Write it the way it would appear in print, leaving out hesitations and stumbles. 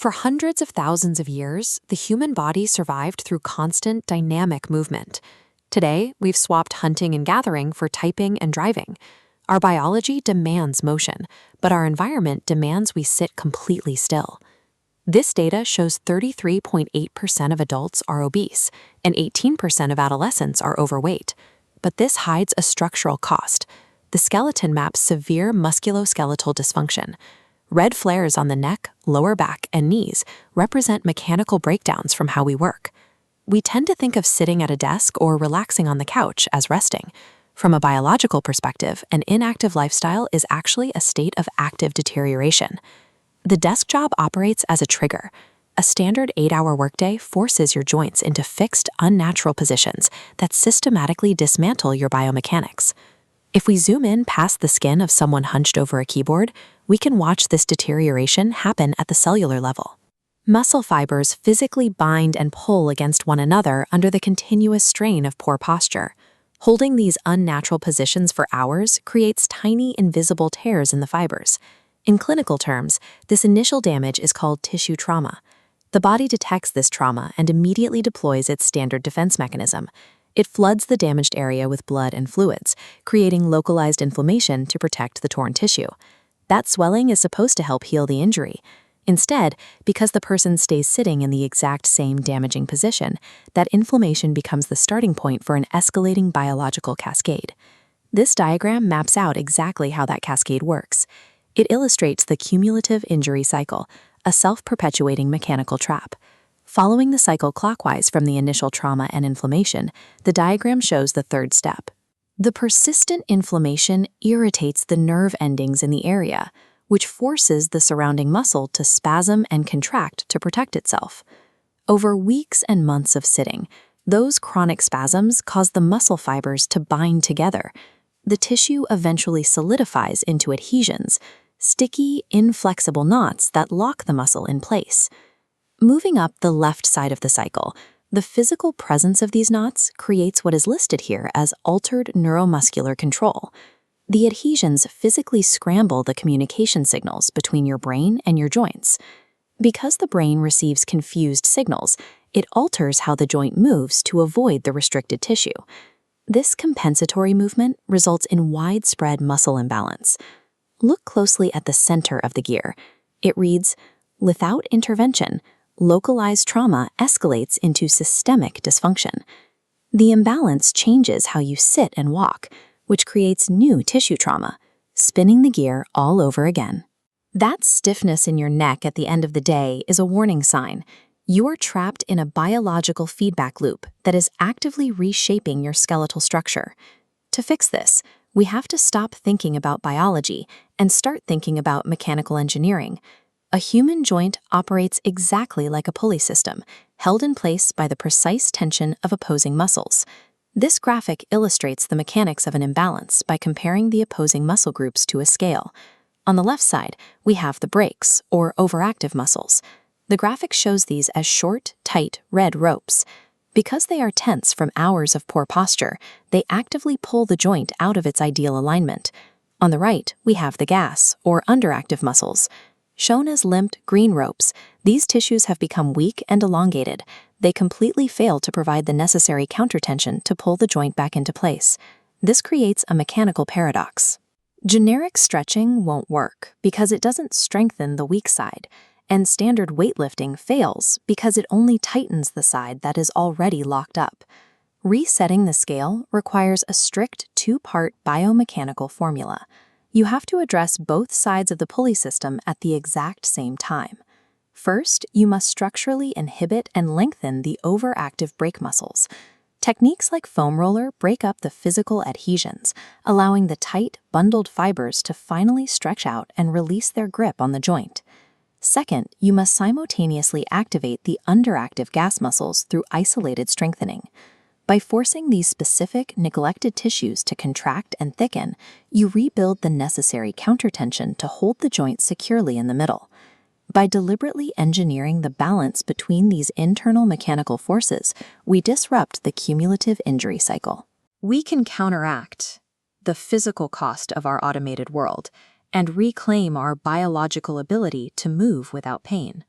For hundreds of thousands of years, the human body survived through constant dynamic movement. Today, we've swapped hunting and gathering for typing and driving. Our biology demands motion, but our environment demands we sit completely still. This data shows 33.8% of adults are obese and 18% of adolescents are overweight. But this hides a structural cost. The skeleton maps severe musculoskeletal dysfunction. Red flares on the neck, lower back, and knees represent mechanical breakdowns from how we work. We tend to think of sitting at a desk or relaxing on the couch as resting. From a biological perspective, an inactive lifestyle is actually a state of active deterioration. The desk job operates as a trigger. A standard 8-hour workday forces your joints into fixed, unnatural positions that systematically dismantle your biomechanics. If we zoom in past the skin of someone hunched over a keyboard, we can watch this deterioration happen at the cellular level. Muscle fibers physically bind and pull against one another under the continuous strain of poor posture. Holding these unnatural positions for hours creates tiny, invisible tears in the fibers. In clinical terms, this initial damage is called tissue trauma. The body detects this trauma and immediately deploys its standard defense mechanism. It floods the damaged area with blood and fluids, creating localized inflammation to protect the torn tissue. That swelling is supposed to help heal the injury. Instead, because the person stays sitting in the exact same damaging position, that inflammation becomes the starting point for an escalating biological cascade. This diagram maps out exactly how that cascade works. It illustrates the cumulative injury cycle, a self-perpetuating mechanical trap. Following the cycle clockwise from the initial trauma and inflammation, the diagram shows the third step. The persistent inflammation irritates the nerve endings in the area, which forces the surrounding muscle to spasm and contract to protect itself. Over weeks and months of sitting, those chronic spasms cause the muscle fibers to bind together. The tissue eventually solidifies into adhesions, sticky, inflexible knots that lock the muscle in place. Moving up the left side of the cycle, the physical presence of these knots creates what is listed here as altered neuromuscular control. The adhesions physically scramble the communication signals between your brain and your joints. Because the brain receives confused signals, it alters how the joint moves to avoid the restricted tissue. This compensatory movement results in widespread muscle imbalance. Look closely at the center of the gear. It reads, "Without intervention, localized trauma escalates into systemic dysfunction." The imbalance changes how you sit and walk, which creates new tissue trauma, spinning the gear all over again. That stiffness in your neck at the end of the day is a warning sign. You are trapped in a biological feedback loop that is actively reshaping your skeletal structure. To fix this, we have to stop thinking about biology and start thinking about mechanical engineering. A human joint operates exactly like a pulley system, held in place by the precise tension of opposing muscles. This graphic illustrates the mechanics of an imbalance by comparing the opposing muscle groups to a scale. On the left side, we have the brakes, or overactive muscles. The graphic shows these as short, tight, red ropes. Because they are tense from hours of poor posture, they actively pull the joint out of its ideal alignment. On the right, we have the gas, or underactive muscles. Shown as limped green ropes, these tissues have become weak and elongated. They completely fail to provide the necessary countertension to pull the joint back into place. This creates a mechanical paradox. Generic stretching won't work because it doesn't strengthen the weak side, and standard weightlifting fails because it only tightens the side that is already locked up. Resetting the scale requires a strict two-part biomechanical formula. You have to address both sides of the pulley system at the exact same time. First, you must structurally inhibit and lengthen the overactive brake muscles. Techniques like foam roller break up the physical adhesions, allowing the tight, bundled fibers to finally stretch out and release their grip on the joint. Second, you must simultaneously activate the underactive gas muscles through isolated strengthening. By forcing these specific, neglected tissues to contract and thicken, you rebuild the necessary countertension to hold the joint securely in the middle. By deliberately engineering the balance between these internal mechanical forces, we disrupt the cumulative injury cycle. We can counteract the physical cost of our automated world and reclaim our biological ability to move without pain.